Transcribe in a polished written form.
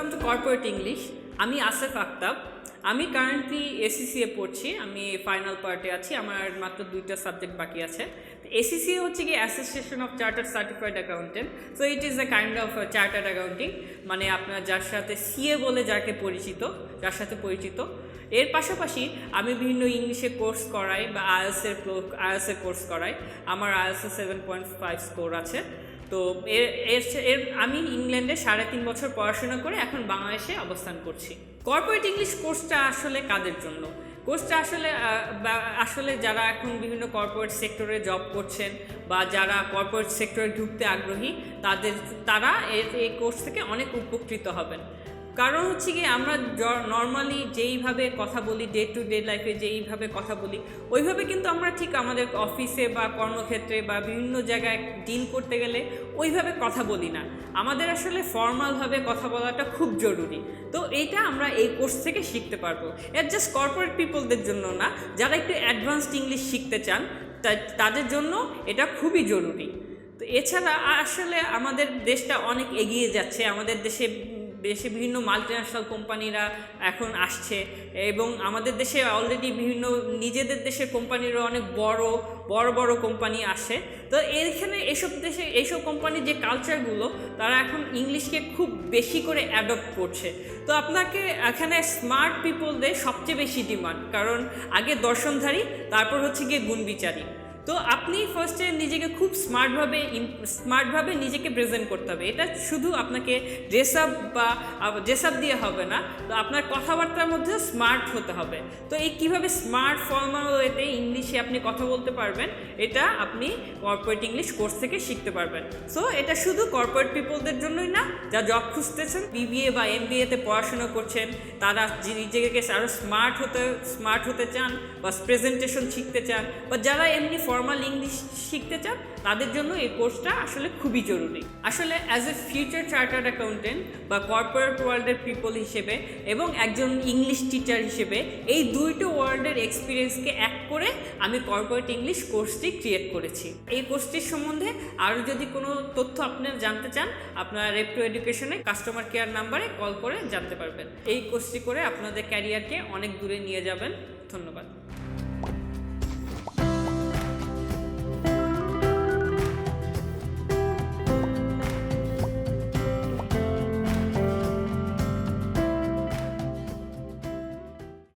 Welcome to corporate English. আমি আসিফ আক্তাব। আমি currently ACCA পড়ছি। আমি ফাইনাল পার্টে আছি। আমার মাত্র 2টা সাবজেক্ট বাকি আছে। এসিসিএ হচ্ছে কি association of chartered certified accountant. So it is a kind of chartered accounting, মানে আপনার যার সাথে সিএ বলে যার সাথে পরিচিত। এর পাশাপাশি আমি বিভিন্ন ইংলিশে কোর্স করাই বা আইএলটিএস কোর্স করাই। আমার আইএলটিএস 7.5 স্কোর আছে। তো এর আমি ইংল্যান্ডে 3.5 বছর পড়াশোনা করে এখন বাংলাদেশে অবস্থান করছি। কর্পোরেট ইংলিশ কোর্সটা আসলে কাদের জন্য? কোর্সটা আসলে যারা এখন বিভিন্ন কর্পোরেট সেক্টরে জব করছেন বা যারা কর্পোরেট সেক্টরে ঢুকতে আগ্রহী তারা এই কোর্স থেকে অনেক উপকৃত হবেন। কারণ হচ্ছে কি, আমরা নর্মালি যেইভাবে কথা বলি, ডে টু ডে লাইফে যেইভাবে কথা বলি, ওইভাবে কিন্তু আমরা ঠিক আমাদের অফিসে বা কর্মক্ষেত্রে বা বিভিন্ন জায়গায় ডিল করতে গেলে ওইভাবে কথা বলি না। আমাদের আসলে ফর্মালভাবে কথা বলাটা খুব জরুরি। তো এইটা আমরা এই কোর্স থেকে শিখতে পারবো। এটা জাস্ট কর্পোরেট পিপলদের জন্য না, যারা একটু অ্যাডভান্সড ইংলিশ শিখতে চান তাদের জন্য এটা খুবই জরুরি। তো এছাড়া আসলে আমাদের দেশটা অনেক এগিয়ে যাচ্ছে। আমাদের দেশে বিভিন্ন মাল্টিন্যাশনাল কোম্পানিরা এখন আসছে এবং আমাদের দেশে অলরেডি বিভিন্ন নিজেদের দেশের কোম্পানিরও অনেক বড় কোম্পানি আসে। তো এইখানে এইসব কোম্পানির যে কালচারগুলো, তারা এখন ইংলিশকে খুব বেশি করে অ্যাডপ্ট করছে। তো আপনাকে এখানে স্মার্ট পিপলদের সবচেয়ে বেশি ডিমান্ড, কারণ আগে দর্শনধারী, তারপর হচ্ছে গিয়ে গুণবিচারী। তো আপনি ফার্স্টে নিজেকে খুব স্মার্টভাবে নিজেকে প্রেজেন্ট করতে হবে। এটা শুধু আপনাকে ড্রেস আপ দিয়ে হবে না, তো আপনার কথাবার্তার মধ্যে স্মার্ট হতে হবে। তো এই কীভাবে স্মার্ট ফর্মাল ওয়েতে ইংলিশে আপনি কথা বলতে পারবেন, এটা আপনি কর্পোরেট ইংলিশ কোর্স থেকে শিখতে পারবেন। সো এটা শুধু কর্পোরেট পিপলদের জন্যই না, যা জব খুঁজতেছেন, বিবিএ বা এমবিএতে পড়াশোনা করছেন, তারা নিজেকে আরও স্মার্ট হতে চান বা প্রেজেন্টেশন শিখতে চান, বা যারা এমনি ফর্মাল ইংলিশ শিখতে চান, তাদের জন্য এই কোর্সটা আসলে খুবই জরুরি। আসলে as a future chartered accountant বা কর্পোরেট ওয়ার্ল্ডের পিপল হিসেবে এবং একজন ইংলিশ টিচার হিসেবে এই দুইটো ওয়ার্ল্ডের এক্সপিরিয়েন্সকে এক করে আমি কর্পোরেট ইংলিশ কোর্সটি ক্রিয়েট করেছি। এই কোর্সটির সম্বন্ধে আরও যদি কোনো তথ্য আপনারা জানতে চান, আপনারা রেপটো এডুকেশনে কাস্টমার কেয়ার নাম্বারে কল করে জানতে পারবেন। এই কোর্সটি করে আপনাদের ক্যারিয়ারকে অনেক দূরে নিয়ে যাবেন। ধন্যবাদ।